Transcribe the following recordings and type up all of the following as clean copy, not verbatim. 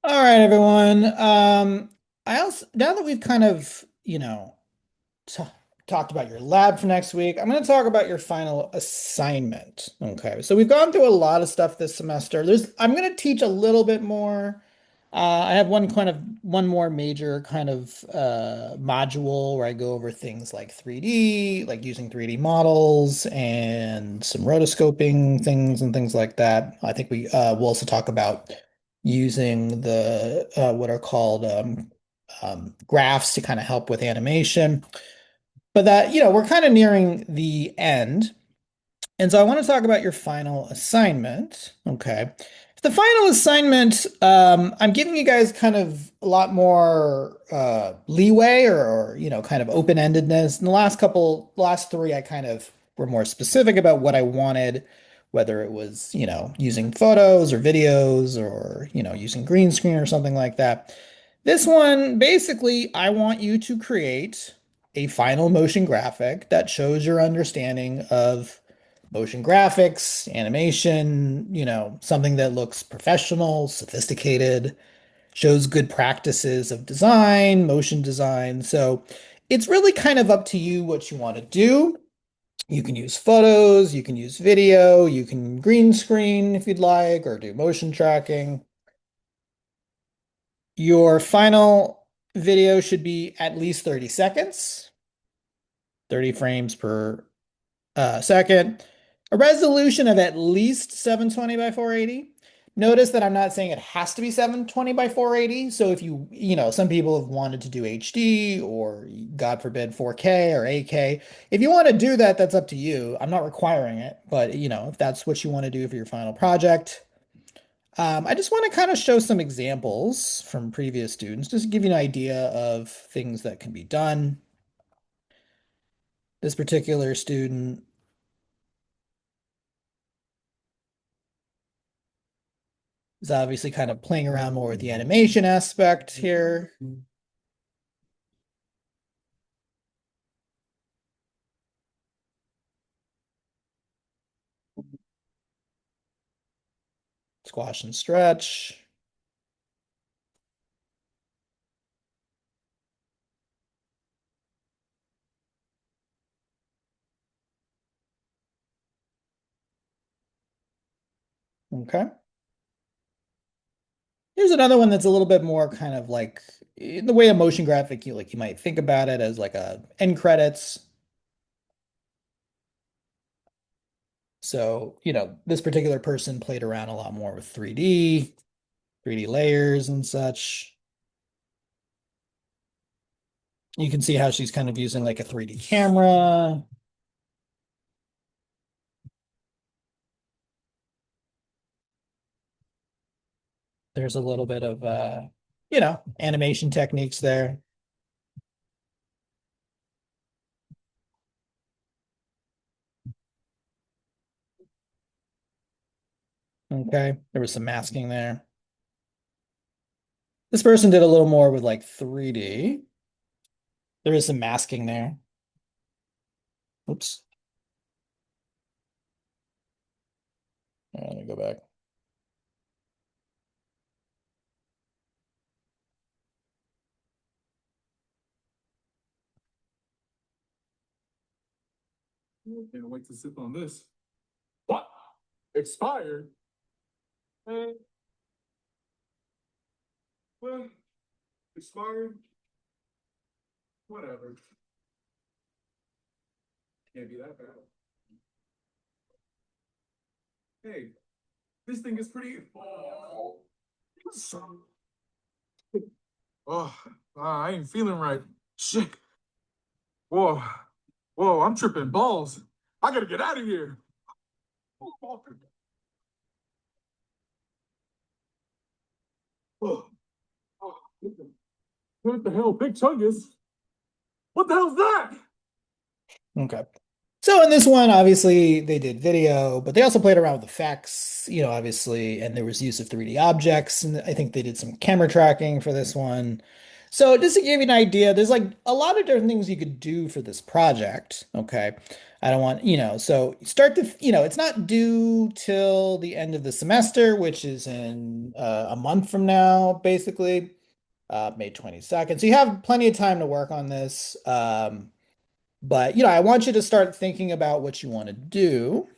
All right, everyone. I also now that we've kind of, t talked about your lab for next week, I'm going to talk about your final assignment. Okay, so we've gone through a lot of stuff this semester. I'm going to teach a little bit more. I have one more major kind of module where I go over things like 3D, like using 3D models and some rotoscoping things and things like that. I think we'll also talk about using the what are called graphs to kind of help with animation. But we're kind of nearing the end. And so I want to talk about your final assignment. Okay. The final assignment, I'm giving you guys kind of a lot more leeway or kind of open-endedness. In last three, I kind of were more specific about what I wanted, whether it was, using photos or videos or using green screen or something like that. This one, basically, I want you to create a final motion graphic that shows your understanding of motion graphics, animation, something that looks professional, sophisticated, shows good practices of design, motion design. So it's really kind of up to you what you want to do. You can use photos, you can use video, you can green screen if you'd like, or do motion tracking. Your final video should be at least 30 seconds, 30 frames per second, a resolution of at least 720 by 480. Notice that I'm not saying it has to be 720 by 480. So if some people have wanted to do HD or God forbid 4K or 8K. If you want to do that, that's up to you. I'm not requiring it, but if that's what you want to do for your final project. I just want to kind of show some examples from previous students, just to give you an idea of things that can be done. This particular student is obviously kind of playing around more with the animation aspect here. Squash and stretch. Okay. Here's another one that's a little bit more kind of like in the way a motion graphic, you might think about it as like a end credits. So, this particular person played around a lot more with 3D layers and such. You can see how she's kind of using like a 3D camera. There's a little bit of animation techniques there. Okay. There was some masking there. This person did a little more with like 3D. There is some masking there. Oops. Let me go back. Can't wait to sip on this. What? Expired? Eh, well, expired? Whatever. Can't be that bad. Hey, this thing is pretty. Oh, I ain't feeling right. Shit. Whoa. Whoa, I'm tripping balls. I gotta get out of here. Oh, oh, what the hell? Big Chungus? What the hell's that? Okay. So in this one, obviously they did video, but they also played around with effects, obviously, and there was use of 3D objects, and I think they did some camera tracking for this one. So just to give you an idea, there's like a lot of different things you could do for this project. Okay. I don't want, so start to, it's not due till the end of the semester, which is in a month from now, basically, May 22nd. So you have plenty of time to work on this. But, I want you to start thinking about what you want to do.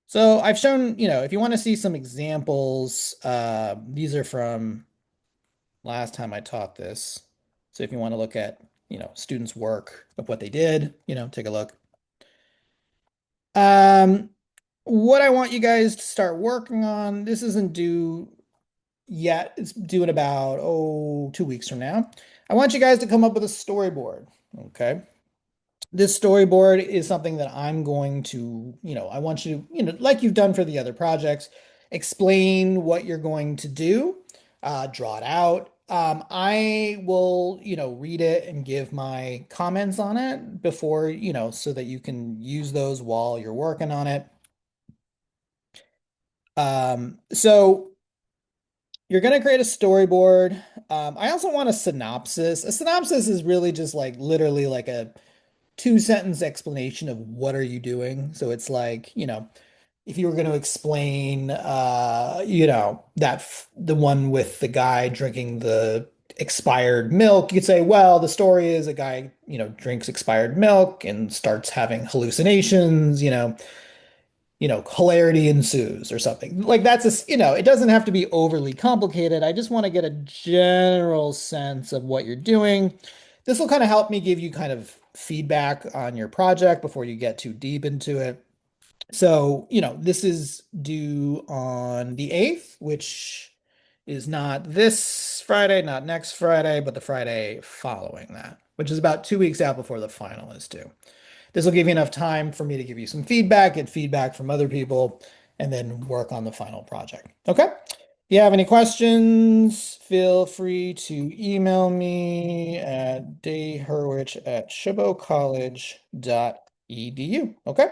So I've shown, if you want to see some examples, these are from last time I taught this. So if you want to look at, students' work of what they did, take a look. Um, what I want you guys to start working on, this isn't due yet. It's due in about, 2 weeks from now. I want you guys to come up with a storyboard. Okay. This storyboard is something that I'm going to, I want you to, like you've done for the other projects, explain what you're going to do, draw it out. I will, read it and give my comments on it before, so that you can use those while you're working on it. So you're going to create a storyboard. I also want a synopsis. A synopsis is really just like literally like a two-sentence explanation of what are you doing. So it's like, if you were going to explain, the one with the guy drinking the expired milk, you could say, well, the story is a guy, drinks expired milk and starts having hallucinations, hilarity ensues or something. Like that's it doesn't have to be overly complicated. I just want to get a general sense of what you're doing. This will kind of help me give you kind of feedback on your project before you get too deep into it. So, this is due on the 8th, which is not this Friday, not next Friday, but the Friday following that, which is about 2 weeks out before the final is due. This will give you enough time for me to give you some feedback, get feedback from other people, and then work on the final project. Okay? If you have any questions, feel free to email me at dayhurwich@chabotcollege.edu. Okay?